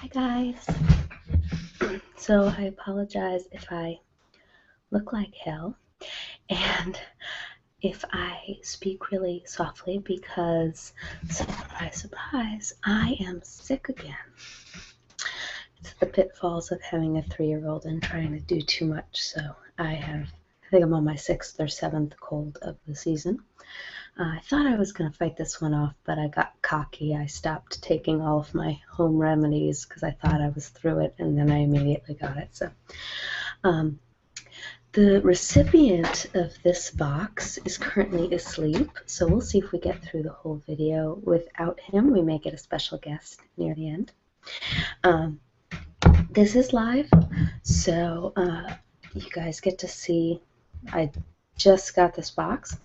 Hi guys. So I apologize if I look like hell and if I speak really softly because, surprise, surprise, I am sick again. It's the pitfalls of having a 3-year-old and trying to do too much. So I think I'm on my 6th or 7th cold of the season. I thought I was going to fight this one off, but I got cocky. I stopped taking all of my home remedies because I thought I was through it, and then I immediately got it. So, the recipient of this box is currently asleep, so we'll see if we get through the whole video without him. We may get a special guest near the end. This is live, so you guys get to see. I just got this box.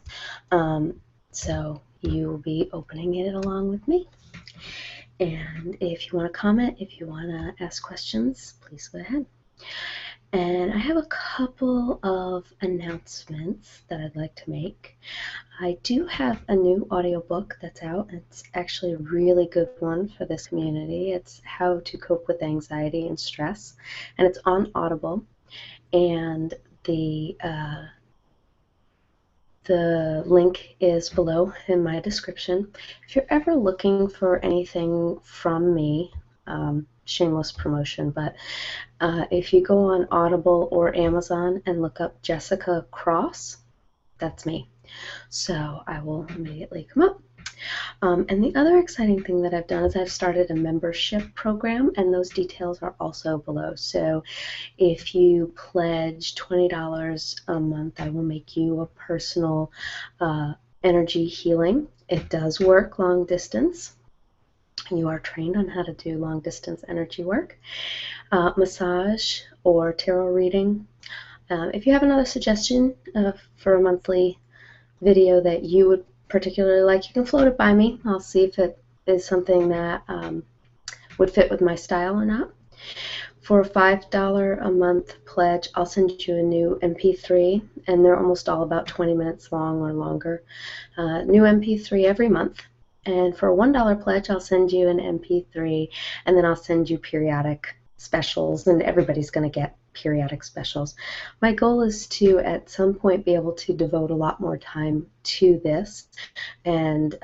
So you will be opening it along with me. And if you want to comment, if you want to ask questions, please go ahead. And I have a couple of announcements that I'd like to make. I do have a new audiobook that's out. It's actually a really good one for this community. It's How to Cope with Anxiety and Stress, and it's on Audible. And the link is below in my description. If you're ever looking for anything from me, shameless promotion, but if you go on Audible or Amazon and look up Jessica Cross, that's me. So I will immediately come up. And the other exciting thing that I've done is I've started a membership program, and those details are also below. So if you pledge $20 a month, I will make you a personal energy healing. It does work long distance. You are trained on how to do long distance energy work, massage, or tarot reading. If you have another suggestion for a monthly video that you would particularly like, you can float it by me. I'll see if it is something that would fit with my style or not. For a $5 a month pledge, I'll send you a new MP3, and they're almost all about 20 minutes long or longer. New MP3 every month. And for a $1 pledge, I'll send you an MP3, and then I'll send you periodic specials, and everybody's going to get periodic specials. My goal is to, at some point, be able to devote a lot more time to this, and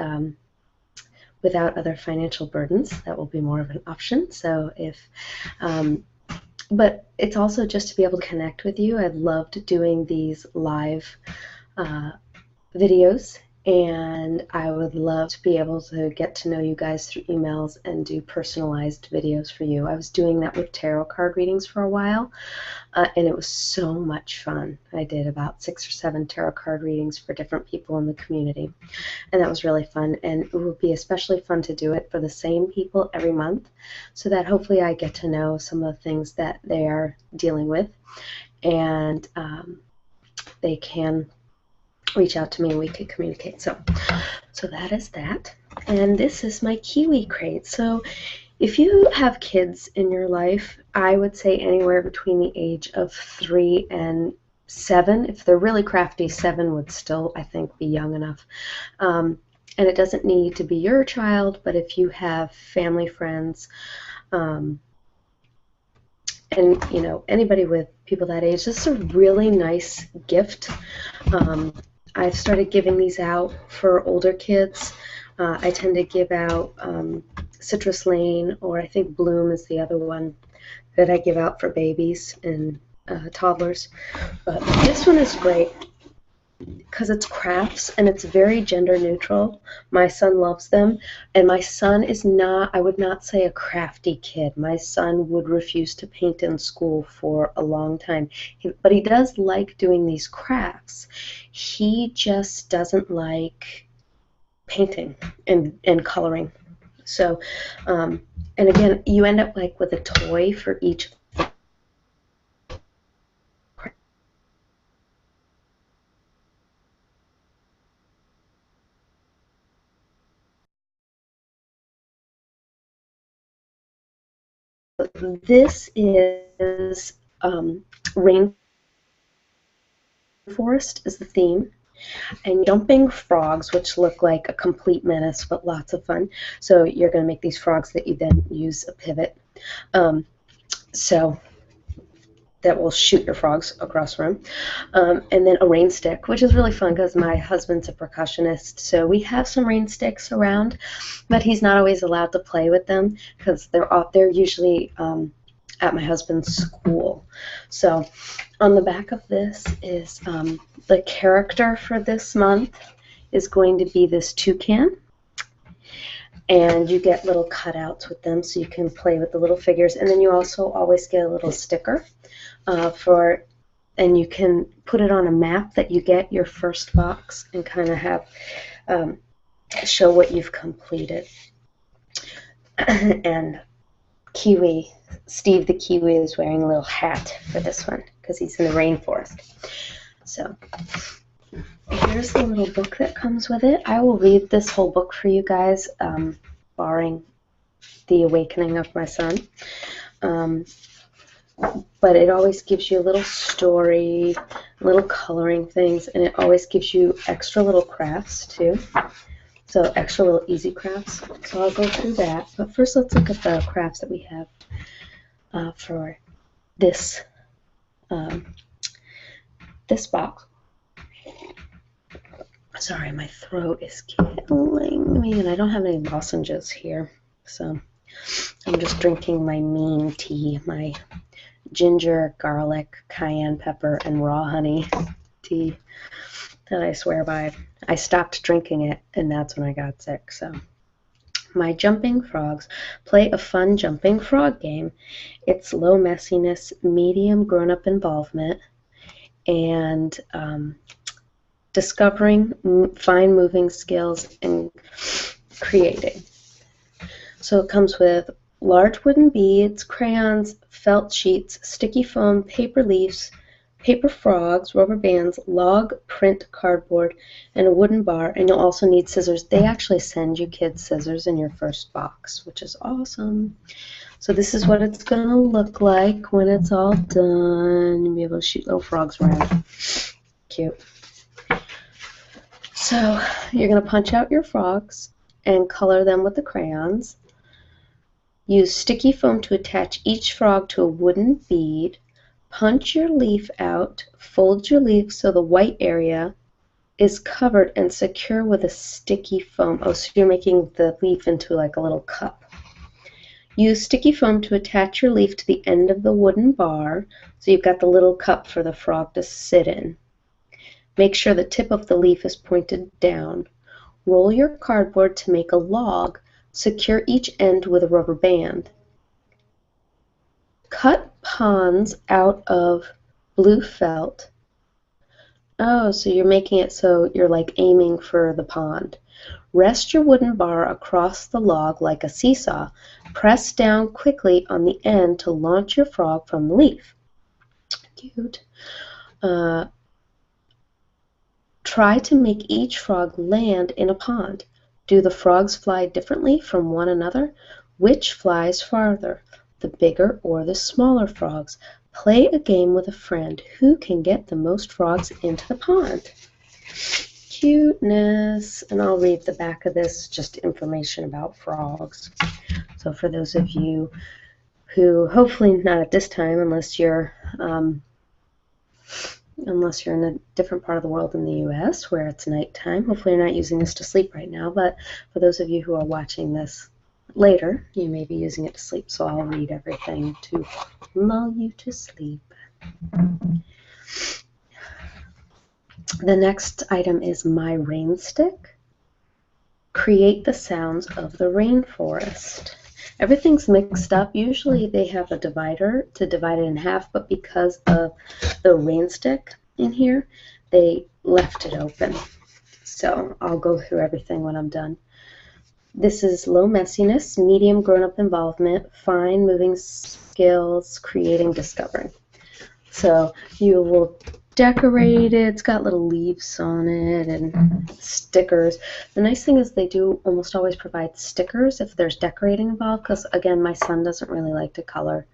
without other financial burdens, that will be more of an option. So but it's also just to be able to connect with you. I've loved doing these live videos, and I would love to be able to get to know you guys through emails and do personalized videos for you. I was doing that with tarot card readings for a while, and it was so much fun. I did about 6 or 7 tarot card readings for different people in the community, and that was really fun. And it would be especially fun to do it for the same people every month, so that hopefully I get to know some of the things that they are dealing with, and they can reach out to me and we could communicate. So that is that. And this is my KiwiCrate. So if you have kids in your life, I would say anywhere between the age of 3 and 7. If they're really crafty, 7 would still, I think, be young enough. And it doesn't need to be your child, but if you have family, friends, and you know, anybody with people that age, this is a really nice gift. I've started giving these out for older kids. I tend to give out Citrus Lane, or I think Bloom is the other one that I give out for babies and toddlers. But this one is great because it's crafts and it's very gender neutral. My son loves them, and my son is not, I would not say, a crafty kid. My son would refuse to paint in school for a long time, but he does like doing these crafts. He just doesn't like painting and coloring. So, and again, you end up like with a toy for each. This is rainforest is the theme, and jumping frogs, which look like a complete menace but lots of fun. So you're going to make these frogs that you then use a pivot. So that will shoot your frogs across the room. And then a rain stick, which is really fun because my husband's a percussionist, so we have some rain sticks around, but he's not always allowed to play with them because they're usually at my husband's school. So on the back of this is the character for this month is going to be this toucan. And you get little cutouts with them so you can play with the little figures. And then you also always get a little sticker and you can put it on a map that you get your first box and kind of have show what you've completed. And Steve the Kiwi is wearing a little hat for this one because he's in the rainforest. So here's the little book that comes with it. I will read this whole book for you guys, barring the awakening of my son. But it always gives you a little story, little coloring things, and it always gives you extra little crafts too. So extra little easy crafts. So I'll go through that. But first let's look at the crafts that we have for this this box. Sorry, my throat is killing me, and I don't have any lozenges here. So I'm just drinking my mean tea, my ginger, garlic, cayenne pepper, and raw honey tea that I swear by. I stopped drinking it, and that's when I got sick. So my jumping frogs. Play a fun jumping frog game. It's low messiness, medium grown-up involvement, and discovering fine moving skills and creating. So it comes with large wooden beads, crayons, felt sheets, sticky foam, paper leaves, paper frogs, rubber bands, log print cardboard, and a wooden bar. And you'll also need scissors. They actually send you kids scissors in your first box, which is awesome. So this is what it's going to look like when it's all done. You'll be able to shoot little frogs around. Cute. So you're going to punch out your frogs and color them with the crayons. Use sticky foam to attach each frog to a wooden bead. Punch your leaf out. Fold your leaf so the white area is covered and secure with a sticky foam. Oh, so you're making the leaf into like a little cup. Use sticky foam to attach your leaf to the end of the wooden bar so you've got the little cup for the frog to sit in. Make sure the tip of the leaf is pointed down. Roll your cardboard to make a log. Secure each end with a rubber band. Cut ponds out of blue felt. Oh, so you're making it so you're like aiming for the pond. Rest your wooden bar across the log like a seesaw. Press down quickly on the end to launch your frog from the leaf. Cute. Try to make each frog land in a pond. Do the frogs fly differently from one another? Which flies farther, the bigger or the smaller frogs? Play a game with a friend. Who can get the most frogs into the pond? Cuteness. And I'll read the back of this, just information about frogs. So for those of you who, hopefully not at this time, unless you're in a different part of the world in the U.S. where it's nighttime. Hopefully you're not using this to sleep right now, but for those of you who are watching this later, you may be using it to sleep, so I'll read everything to lull you to sleep. The next item is my rain stick. Create the sounds of the rainforest. Everything's mixed up. Usually they have a divider to divide it in half, but because of the rain stick in here, they left it open. So I'll go through everything when I'm done. This is low messiness, medium grown-up involvement, fine moving skills, creating, discovering. So you will decorate it. It's got little leaves on it and stickers. The nice thing is they do almost always provide stickers if there's decorating involved, because again, my son doesn't really like to color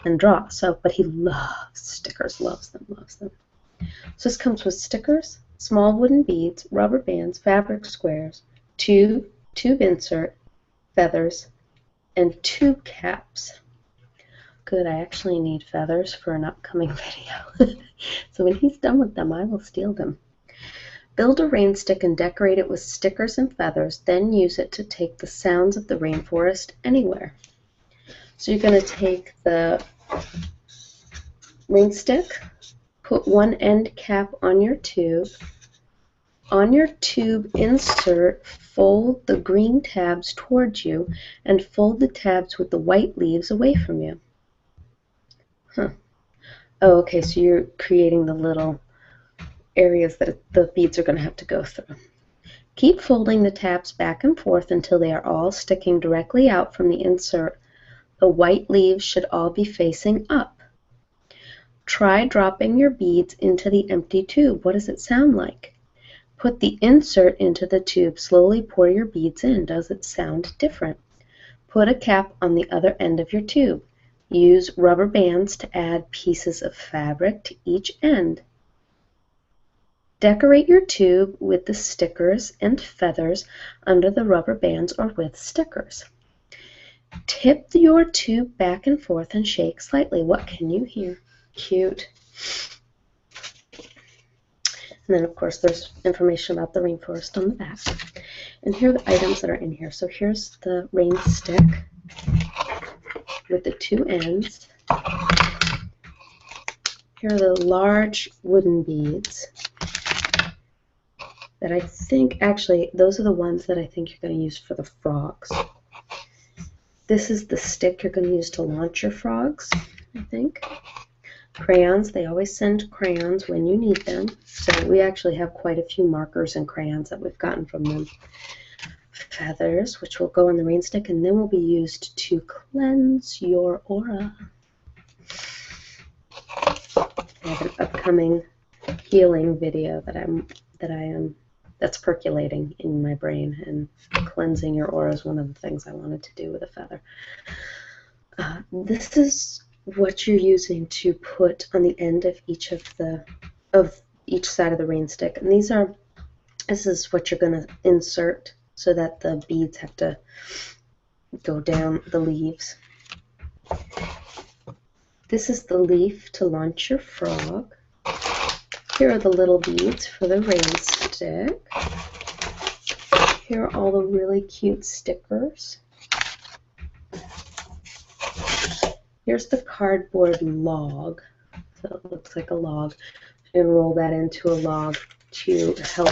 and draw, but he loves stickers, loves them. So this comes with stickers, small wooden beads, rubber bands, fabric squares, tube insert, feathers, and tube caps. good. I actually need feathers for an upcoming video. So when he's done with them, I will steal them. Build a rain stick and decorate it with stickers and feathers, then use it to take the sounds of the rainforest anywhere. So you're going to take the rain stick, put one end cap on your tube. On your tube insert, fold the green tabs towards you and fold the tabs with the white leaves away from you. Huh. Oh, okay, so you're creating the little areas that the beads are going to have to go through. Keep folding the tabs back and forth until they are all sticking directly out from the insert. The white leaves should all be facing up. Try dropping your beads into the empty tube. What does it sound like? Put the insert into the tube. Slowly pour your beads in. Does it sound different? Put a cap on the other end of your tube. Use rubber bands to add pieces of fabric to each end. Decorate your tube with the stickers and feathers under the rubber bands or with stickers. Tip your tube back and forth and shake slightly. What can you hear? Cute. And then, of course, there's information about the rainforest on the back. And here are the items that are in here. So here's the rain stick with the two ends. Here are the large wooden beads that I think, actually, those are the ones that I think you're going to use for the frogs. This is the stick you're going to use to launch your frogs, I think. Crayons, they always send crayons when you need them. So we actually have quite a few markers and crayons that we've gotten from them. Feathers, which will go on the rain stick and then will be used to cleanse your aura. I have an upcoming healing video that's percolating in my brain, and cleansing your aura is one of the things I wanted to do with a feather. This is what you're using to put on the end of each side of the rain stick, and this is what you're going to insert so that the beads have to go down the leaves. This is the leaf to launch your frog. Here are the little beads for the rain stick. Here are all the really cute stickers. Here's the cardboard log. So it looks like a log. And roll that into a log to help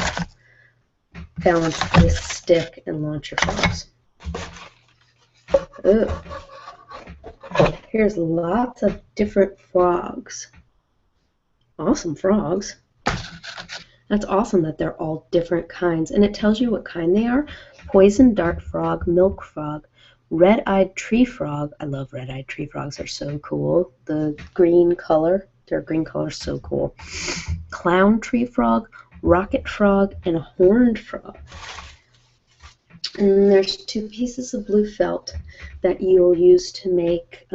balance this stick and launch your frogs. Ooh. Here's lots of different frogs. Awesome frogs. That's awesome that they're all different kinds. And it tells you what kind they are. Poison dart frog, milk frog, red-eyed tree frog. I love red-eyed tree frogs. They're so cool. The green color. Their green color is so cool. Clown tree frog, rocket frog, and a horned frog. And then there's two pieces of blue felt that you'll use to make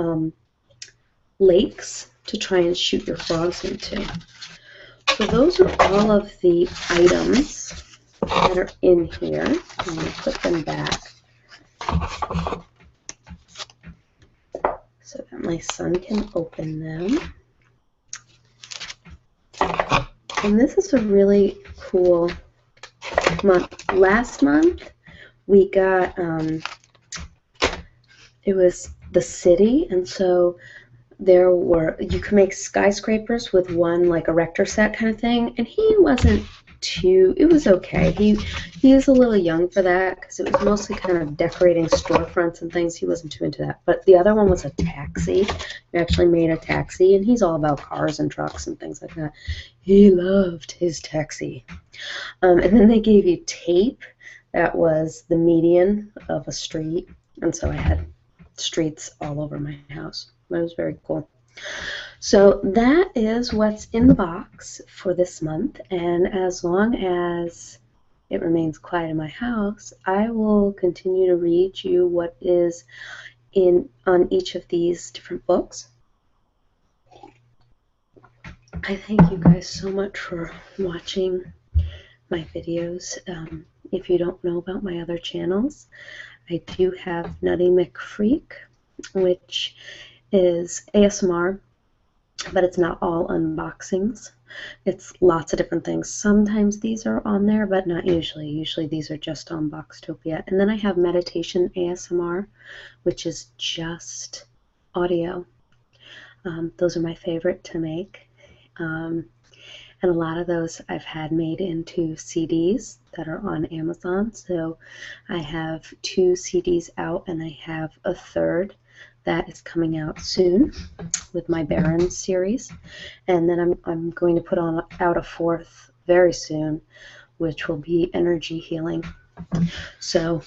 lakes to try and shoot your frogs into. So those are all of the items that are in here. I'm going to put them back so that my son can open them. And this is a really cool month. Last month we got, it was the city, and so there were, you could make skyscrapers with one, like a Rector set kind of thing, and he wasn't too, it was okay. He was a little young for that because it was mostly kind of decorating storefronts and things. He wasn't too into that. But the other one was a taxi. We actually made a taxi, and he's all about cars and trucks and things like that. He loved his taxi. And then they gave you tape that was the median of a street, and so I had streets all over my house. It was very cool. So that is what's in the box for this month, and as long as it remains quiet in my house, I will continue to read you what is on each of these different books. I thank you guys so much for watching my videos. If you don't know about my other channels, I do have Nutty McFreak, which is ASMR, but it's not all unboxings. It's lots of different things. Sometimes these are on there, but not usually. Usually these are just on Boxtopia. And then I have meditation ASMR, which is just audio. Those are my favorite to make. And a lot of those I've had made into CDs that are on Amazon. So I have 2 CDs out, and I have a third that is coming out soon with my Baron series. And then I'm going to put out a 4th very soon, which will be energy healing. So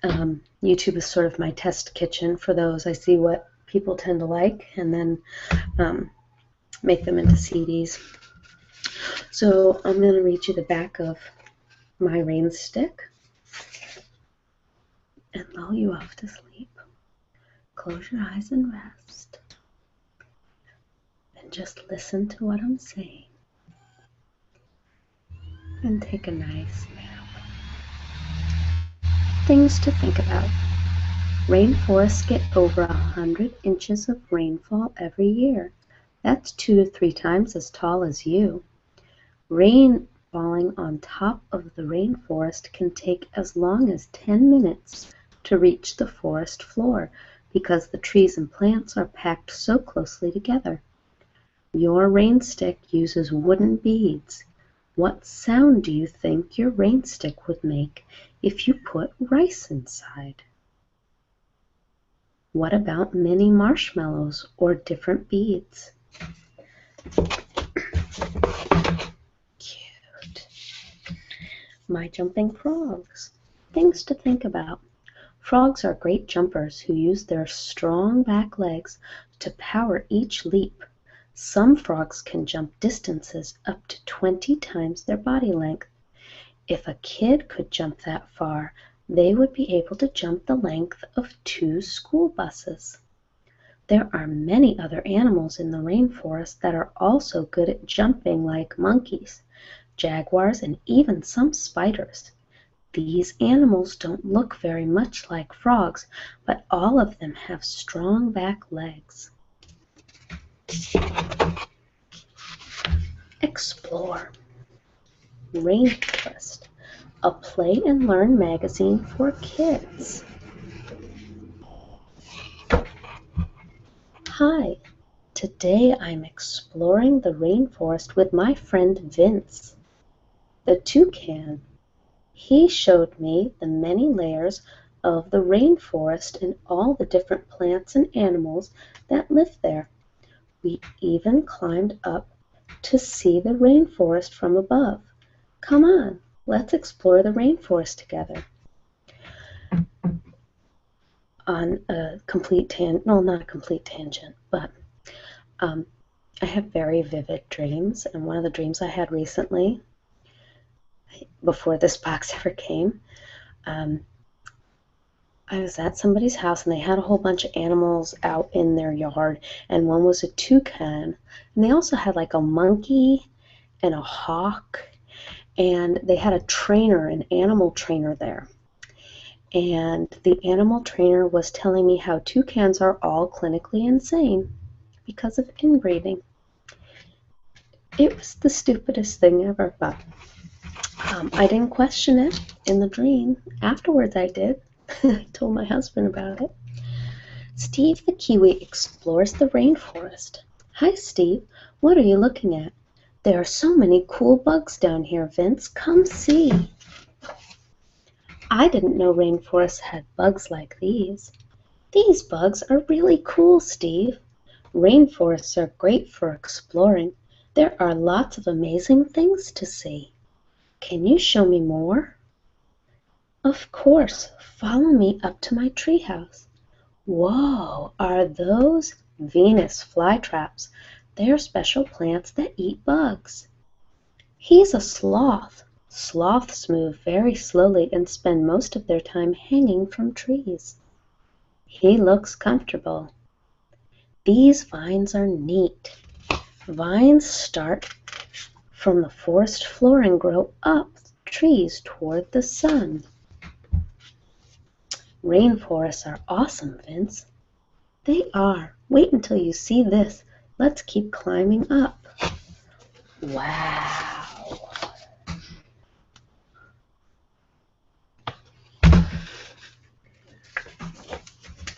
YouTube is sort of my test kitchen for those. I see what people tend to like, and then make them into CDs. So I'm going to read you the back of my rain stick and lull you off to sleep. Close your eyes and rest. And just listen to what I'm saying. And take a nice nap. Things to think about. Rainforests get over 100 inches of rainfall every year. That's 2 to 3 times as tall as you. Rain falling on top of the rainforest can take as long as 10 minutes to reach the forest floor because the trees and plants are packed so closely together. Your rain stick uses wooden beads. What sound do you think your rain stick would make if you put rice inside? What about mini marshmallows or different beads? Cute. My jumping frogs. Things to think about. Frogs are great jumpers who use their strong back legs to power each leap. Some frogs can jump distances up to 20 times their body length. If a kid could jump that far, they would be able to jump the length of 2 school buses. There are many other animals in the rainforest that are also good at jumping, like monkeys, jaguars, and even some spiders. These animals don't look very much like frogs, but all of them have strong back legs. Explore. Rainforest, a play and learn magazine for kids. Hi, today I'm exploring the rainforest with my friend Vince, the toucan. He showed me the many layers of the rainforest and all the different plants and animals that live there. We even climbed up to see the rainforest from above. Come on, let's explore the rainforest together. On a complete tangent, no, not a complete tangent, but I have very vivid dreams, and one of the dreams I had recently, before this box ever came, I was at somebody's house, and they had a whole bunch of animals out in their yard, and one was a toucan, and they also had like a monkey and a hawk, and they had a trainer, an animal trainer there. And the animal trainer was telling me how toucans are all clinically insane because of inbreeding. It was the stupidest thing ever, but I didn't question it in the dream. Afterwards I did. I told my husband about it. Steve the Kiwi explores the rainforest. Hi, Steve. What are you looking at? There are so many cool bugs down here, Vince. Come see. I didn't know rainforests had bugs like these. These bugs are really cool, Steve. Rainforests are great for exploring. There are lots of amazing things to see. Can you show me more? Of course. Follow me up to my treehouse. Whoa, are those Venus flytraps? They're special plants that eat bugs. He's a sloth. Sloths move very slowly and spend most of their time hanging from trees. He looks comfortable. These vines are neat. Vines start from the forest floor and grow up trees toward the sun. Rainforests are awesome, Vince. They are. Wait until you see this. Let's keep climbing up. Wow.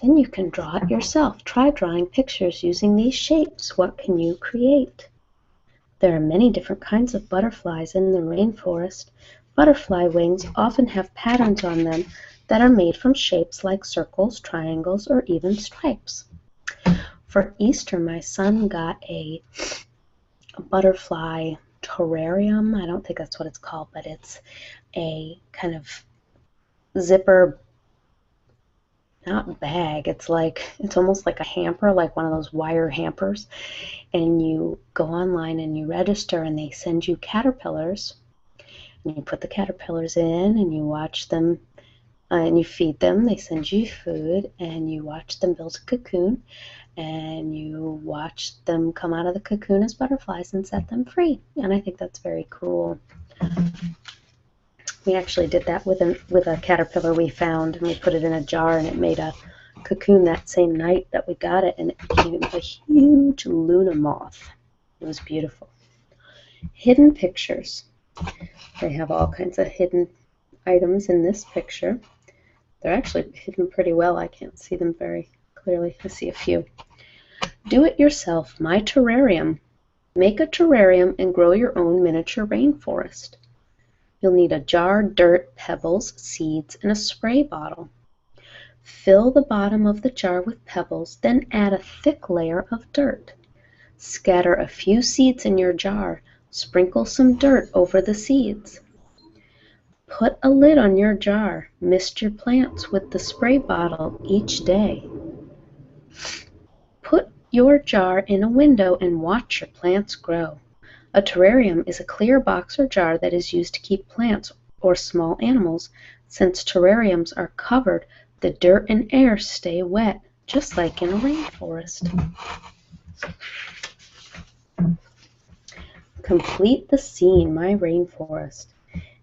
Then you can draw it yourself. Try drawing pictures using these shapes. What can you create? There are many different kinds of butterflies in the rainforest. Butterfly wings often have patterns on them that are made from shapes like circles, triangles, or even stripes. For Easter, my son got a butterfly terrarium. I don't think that's what it's called, but it's a kind of zipper, not bag, it's almost like a hamper, like one of those wire hampers, and you go online and you register and they send you caterpillars, and you put the caterpillars in and you watch them and you feed them. They send you food and you watch them build a cocoon, and you watch them come out of the cocoon as butterflies and set them free. And I think that's very cool. We actually did that with a caterpillar we found, and we put it in a jar, and it made a cocoon that same night that we got it, and it became a huge Luna moth. It was beautiful. Hidden pictures. They have all kinds of hidden items in this picture. They're actually hidden pretty well. I can't see them very clearly. I see a few. Do it yourself. My terrarium. Make a terrarium and grow your own miniature rainforest. You'll need a jar, dirt, pebbles, seeds, and a spray bottle. Fill the bottom of the jar with pebbles, then add a thick layer of dirt. Scatter a few seeds in your jar. Sprinkle some dirt over the seeds. Put a lid on your jar. Mist your plants with the spray bottle each day. Put your jar in a window and watch your plants grow. A terrarium is a clear box or jar that is used to keep plants or small animals. Since terrariums are covered, the dirt and air stay wet, just like in a rainforest. Complete the scene, my rainforest.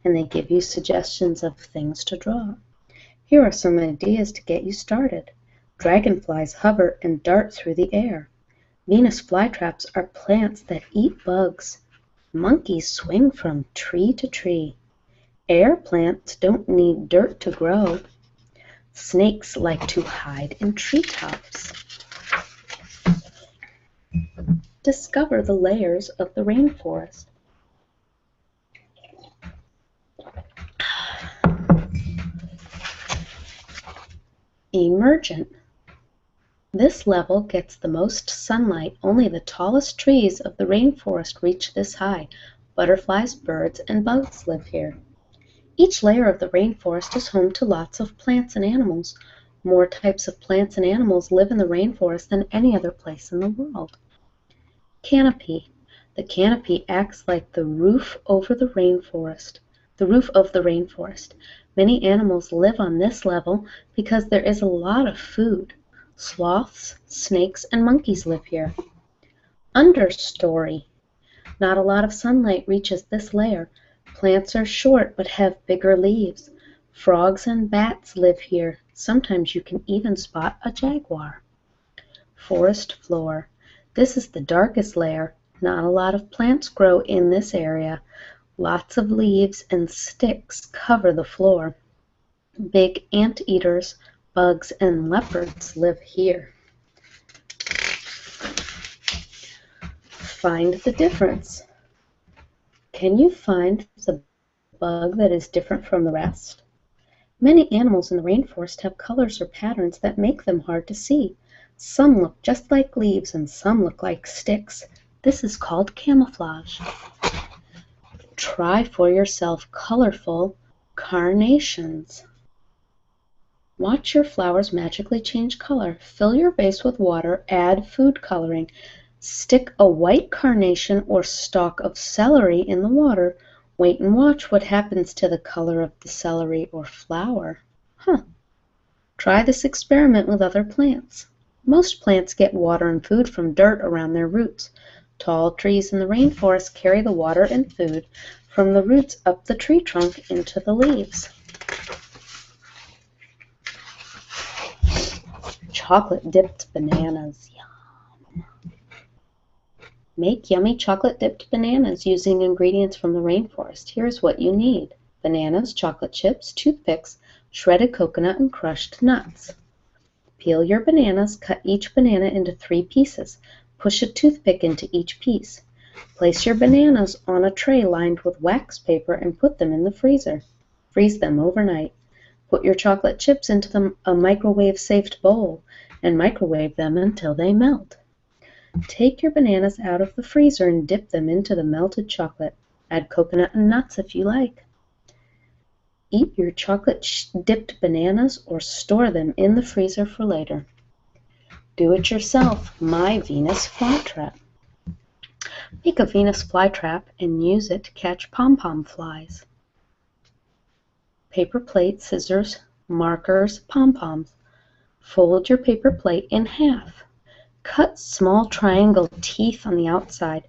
And they give you suggestions of things to draw. Here are some ideas to get you started. Dragonflies hover and dart through the air. Venus flytraps are plants that eat bugs. Monkeys swing from tree to tree. Air plants don't need dirt to grow. Snakes like to hide in treetops. Discover the layers of the rainforest. Emergent. This level gets the most sunlight. Only the tallest trees of the rainforest reach this high. Butterflies, birds, and bugs live here. Each layer of the rainforest is home to lots of plants and animals. More types of plants and animals live in the rainforest than any other place in the world. Canopy. The canopy acts like the roof over the rainforest. The roof of the rainforest. Many animals live on this level because there is a lot of food. Sloths, snakes, and monkeys live here. Understory. Not a lot of sunlight reaches this layer. Plants are short but have bigger leaves. Frogs and bats live here. Sometimes you can even spot a jaguar. Forest floor. This is the darkest layer. Not a lot of plants grow in this area. Lots of leaves and sticks cover the floor. Big anteaters, bugs, and leopards live here. Find the difference. Can you find the bug that is different from the rest? Many animals in the rainforest have colors or patterns that make them hard to see. Some look just like leaves and some look like sticks. This is called camouflage. Try for yourself colorful carnations. Watch your flowers magically change color. Fill your vase with water. Add food coloring. Stick a white carnation or stalk of celery in the water. Wait and watch what happens to the color of the celery or flower. Try this experiment with other plants. Most plants get water and food from dirt around their roots. Tall trees in the rainforest carry the water and food from the roots up the tree trunk into the leaves. chocolate dipped bananas. Yum. Make yummy chocolate dipped bananas using ingredients from the rainforest. Here's what you need: bananas, chocolate chips, toothpicks, shredded coconut, and crushed nuts. Peel your bananas, cut each banana into 3 pieces. Push a toothpick into each piece. Place your bananas on a tray lined with wax paper and put them in the freezer. Freeze them overnight. Put your chocolate chips into a microwave-safe bowl and microwave them until they melt. Take your bananas out of the freezer and dip them into the melted chocolate. Add coconut and nuts if you like. Eat your chocolate-dipped bananas or store them in the freezer for later. Do it yourself. My Venus flytrap. Make a Venus flytrap and use it to catch pom-pom flies. Paper plate, scissors, markers, pom-poms. Fold your paper plate in half. Cut small triangle teeth on the outside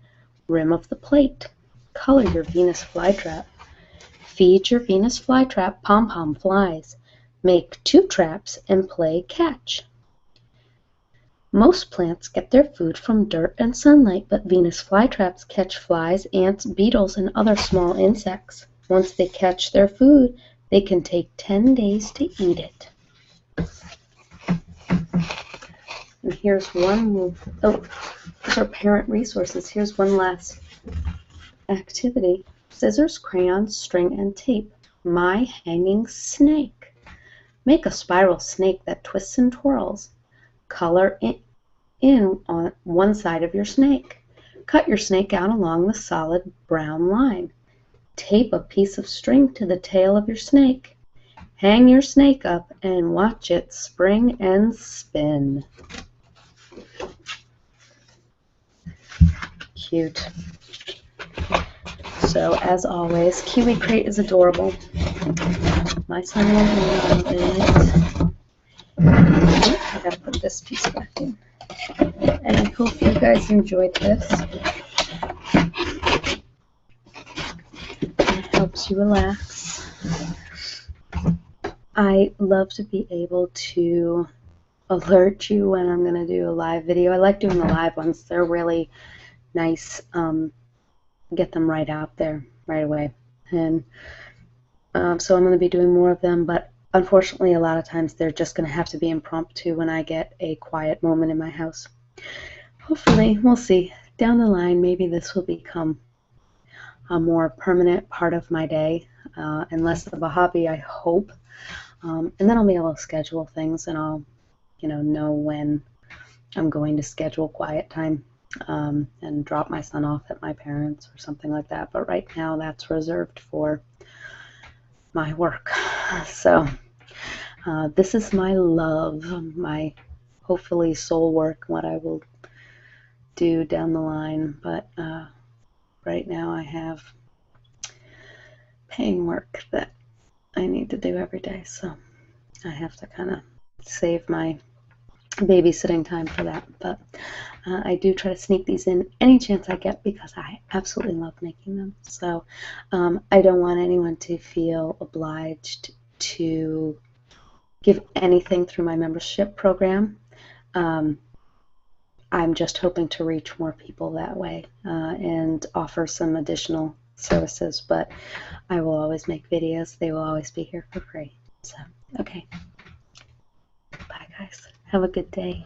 rim of the plate. Color your Venus flytrap. Feed your Venus flytrap pom-pom flies. Make 2 traps and play catch. Most plants get their food from dirt and sunlight, but Venus flytraps catch flies, ants, beetles, and other small insects. Once they catch their food, they can take 10 days to eat it. And here's one, these are parent resources. Here's one last activity. Scissors, crayons, string, and tape. My hanging snake. Make a spiral snake that twists and twirls. Color in on one side of your snake. Cut your snake out along the solid brown line. Tape a piece of string to the tail of your snake. Hang your snake up and watch it spring and spin. Cute. So, as always, KiwiCrate is adorable. My son won't lean on it. I gotta put this piece back in. And I hope you guys enjoyed this. It helps you relax. I love to be able to alert you when I'm going to do a live video. I like doing the live ones. They're really nice. Get them right out there right away. And so I'm going to be doing more of them, but unfortunately a lot of times they're just going to have to be impromptu when I get a quiet moment in my house. Hopefully, we'll see. Down the line, maybe this will become a more permanent part of my day and less of a hobby, I hope. And then I'll be able to schedule things, and I'll know when I'm going to schedule quiet time and drop my son off at my parents' or something like that. But right now that's reserved for my work. So this is my love, my hopefully soul work, what I will do down the line. But right now I have paying work that I need to do every day, so I have to kind of save my babysitting time for that. But I do try to sneak these in any chance I get because I absolutely love making them. So I don't want anyone to feel obliged to give anything through my membership program. I'm just hoping to reach more people that way and offer some additional services, but I will always make videos. They will always be here for free. So, okay. Bye, guys. Have a good day.